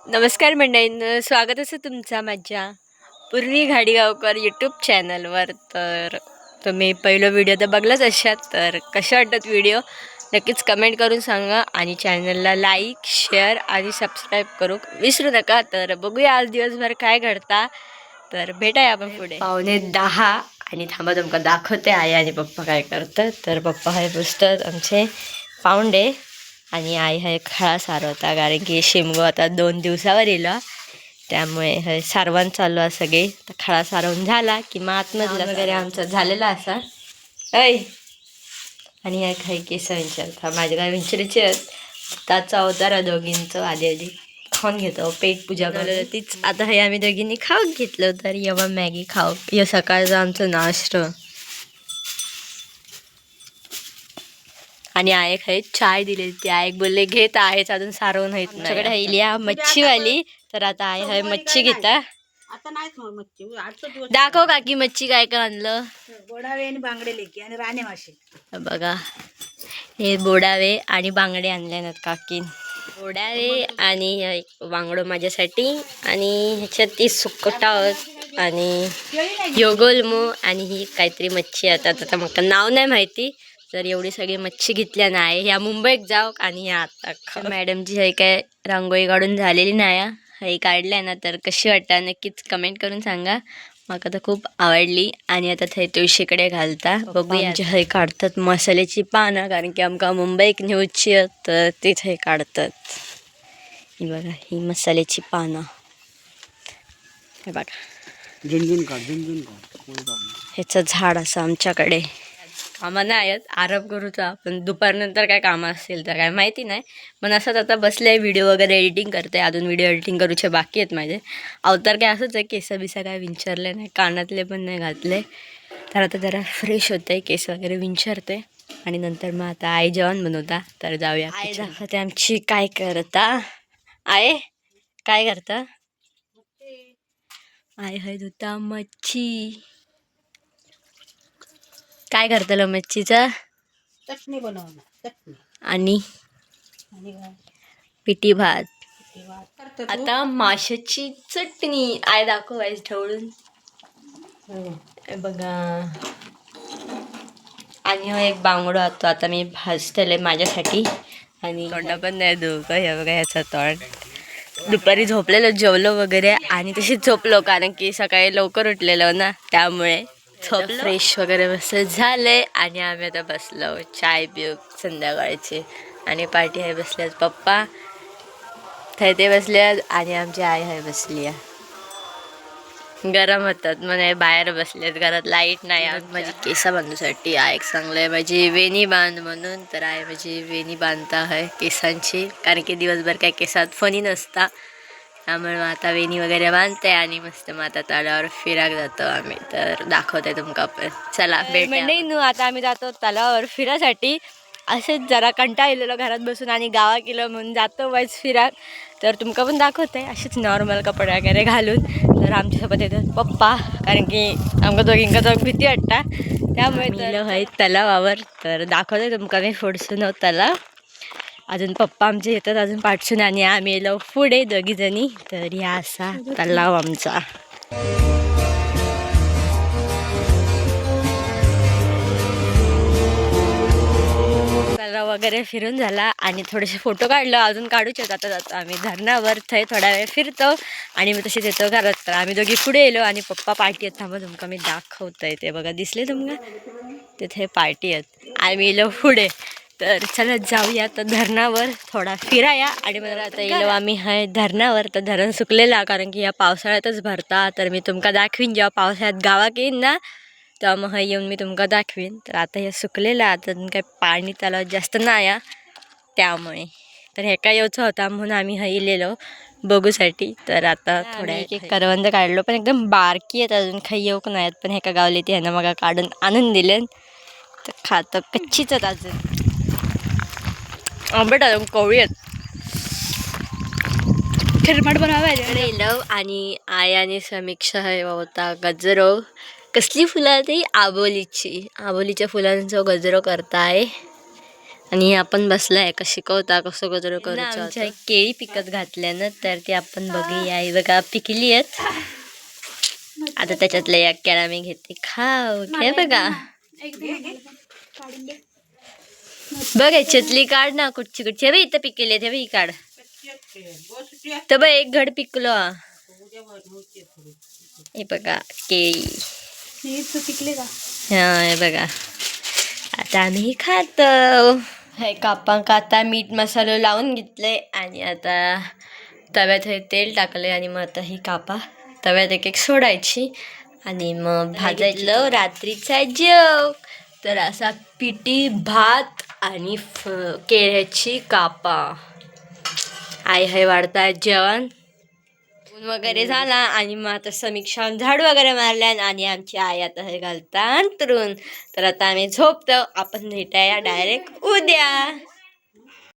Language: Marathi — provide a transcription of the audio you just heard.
नमस्कार मंडळींनो, स्वागत असं तुमचा माझ्या पूर्वी घाडीगावकर यूट्यूब चॅनलवर. तर तुम्ही पहिलं व्हिडिओ तर बघलाच असाल, तर कशा वाटतात व्हिडिओ नक्कीच कमेंट करून सांगा आणि चॅनलला लाईक शेअर आणि सबस्क्राईब करू विसरू नका. तर बघूया आज दिवसभर काय घडता, तर भेटाय आपण पुढे. 9:15 आणि थांबा तुमका दाखवते आई आणि पप्पा काय करतात. तर पप्पा हे पुस्तक आमचे पाऊंडे आणि आई हे खळा सारवता, कारण की शिमगो आता 2 दिवसावर येलं, त्यामुळे हे सारवण चालू आहे सगळे. तर खळा सारवून झाला की मग आतमधला वगैरे आमचा झालेला असा ऐ. आणि ह्या काही केस विचारता माझ्या काय विचारायचे आहेत त्याचा अवतार दोघींचं आधी आधी खाऊन घेतो पेट पूजा करतो तीच. आता हे आम्ही दोघींनी खाऊन घेतलं. तर येवा मॅगी खाऊ या सकाळचा आमचं नाश्ता. आणि आयक आहे चाय दिली, ती आयक बोलले घेत आहेच अजून सारवून होत नाही. सगळं राहिली मच्छीवाली. तर आता आय आहे मच्छी घेता. दाखव काकी मच्छी काय काय आणलं. बोडावे आणि बांगडे लेकी आणि राणे मासे. बघा हे बोडावे आणि बांगडे आणले नाहीत काकीन. बोडावे आणि बांगडो माझ्यासाठी आणि ह्याच्यात ती सुकटावत आणि योगोलमो आणि ही काहीतरी मच्छी येतात. आता मला नाव नाही माहिती. तर एवढी सगळी मच्छी घेतल्या नाही. ह्या मुंबईत जाऊ आणि ह्या आता मॅडमची हे काय रांगोळी काढून झालेली नाही हे काढल्या ना. तर कशी वाटतं नक्कीच कमेंट करून सांगा. मला तर खूप आवडली. आणि आता ते तुळशीकडे घालता बघूया. हे काढतात मसाल्याची पानं, कारण की आमका मुंबईत न्यूजची तर तिथे काढतात. ही बघा ही मसाल्याची पानं. हे बघा झुंझुन काढ. ह्याचं झाड असं आमच्याकडे. कामं नाही आहेत, आराम करूचा. पण दुपारनंतर काय कामं असतील तर काय माहिती नाही. पण असंच आता बसले व्हिडिओ वगैरे एडिटिंग करते. अजून व्हिडिओ एडिटिंग करूचे बाकी आहेत माझे. अवतार काय असंच आहे, केस बिसा काय विंचरले नाही, कानातले पण नाही घातले. तर आता जरा फ्रेश होते, केस वगैरे विंचरते आणि नंतर मग आता आई जेवण बनवता. तर जाऊया. आई दाखवते आमची काय करता. आय काय करता. आय है धुता मच्छी. काय करतलं मच्छीचा चटणी बनवणार चटणी आणि आणि पिठी भात. काय आता माशाची चटणी आय दाखवायच ठेवून बघा. आणि हो एक बांगडो होतो आता मी भाजतले माझ्यासाठी. आणि तोंडा पण नाही धुका हे बघा ह्याचा तोंड. दुपारी झोपलेलो जेवलो वगैरे आणि तशीच झोपलो, कारण की सकाळी लवकर उठलेलो ना, त्यामुळे झोपलो. फ्रेश वगैरे बस झाले आणि आम्ही आता बसलो चाय पिऊ संध्याकाळची. आणि पार्टी आहे बसल्यात पप्पा ते बसल्यात आणि आमची आई आहे बसली आहे. गरम होतात म्हणे बाहेर बसलेत, घरात लाईट नाही. माझी केसा बांधण्यासाठी आहे चांगलं आहे माझी वेणी बांध म्हणून. तर आहे माझी वेणी बांधता आहे केसांची, कारण की दिवसभर काय केसात फणी नसता, त्यामुळे मग आता वेणी वगैरे बांधते आणि मस्त मग आता तलावावर फिराक जातो आम्ही. तर दाखवते तुमका पण. चला भेटू. आता आम्ही जातो तलावावर फिरासाठी. असेच जरा कंटाळलेलो घरात बसून आणि गावा केलं म्हणून जातो वाईज फिराक. तर तुमका पण दाखवते असेच नॉर्मल कपडे वगैरे घालून. तर आमच्यासोबत येतात पप्पा, कारण की आमका दोघींका जाऊन भीती वाटता, त्यामुळे तर तलावावर. तर दाखवते तुमका मी फोडसून तलाव. अजून पप्पा आमचे येतात अजून पाठसून आणि आम्ही येलो पुढे दोघीजणी. तर ह्या असा तलाव आमचा. तलाव वगैरे फिरून झाला आणि थोडेसे फोटो काढलं, अजून काढूचे आता जातो आम्ही धरणावर. थंय थोडा वेळ फिरतो आणि मग तसेच येतो घरात. तर आम्ही दोघी पुढे येलो आणि पप्पा पार्टी आहेत. थांबा तुमका मी दाखवतंय ते बघा, दिसले तुमका तिथे पार्टी आहेत. आम्ही येलो पुढे. तर चला जाऊया तर धरणावर थोडा फिराया. आणि मग आता येलो आम्ही हाय धरणावर. तर धरण सुकलेला, कारण की या पावसाळ्यातच भरता. तर मी तुमका दाखवीन जेव्हा पावसाळ्यात गावात येईन ना, तेव्हा मग येऊन मी तुमका दाखवीन. तर आता हे सुकलेलं, आता काही पाणी त्याला जास्त नाही त्यामुळे. तर हे काय यायचं होता म्हणून आम्ही येलेलो बघूसाठी. तर आता थोड्या एक करवंद काढलो, पण एकदम बारकी आहेत अजून काही येऊक नाहीत. पण हे का गावले ती ह्यानं मग काढून आणून दिले. तर खातं कच्चीच आहेत अजून, आंबट अजून कवळी आहेत. खिरमट बनवायला आणि आय आणि समीक्षा हे होता गजरो. कसली फुलं ती आबोलीची, आबोलीच्या फुलांचा गजरो करताय. आणि आपण बसलाय का शिकवता कसं कसं करूचं. आमच्या केळी पिकत घातल्यानं तर ते आपण बघूया. ही बघा पिकली आहेत. आता त्याच्यातल्या या केळा मी घेते खाऊ. हे बघा बघ याच्यातली काढ ना कुठची कुठची. हे इथं पिकले हे ही काढ. तर बघ एक घड पिकलो. हे बघा केळी पिकले का? हा हे बघा आता आम्ही खातो. हे कापांक आता मीठ मसाला लावून घेतले आणि आता तव्यात हे तेल टाकले आणि मग आता ही कापा तव्यात एक एक सोडायची आणि मग भाजायचं. रात्रीचा जेव तर असा पिठी भात आणि केळ्याची कापा. आई हे वाढताय जेवण वगैरे झाला आणि मग आता समीक्षा झाडू वगैरे मारल्या आणि आमची आई आता हे घालता अंतरून. तर आता आम्ही झोपतो. आपण भेटाया डायरेक्ट उद्या.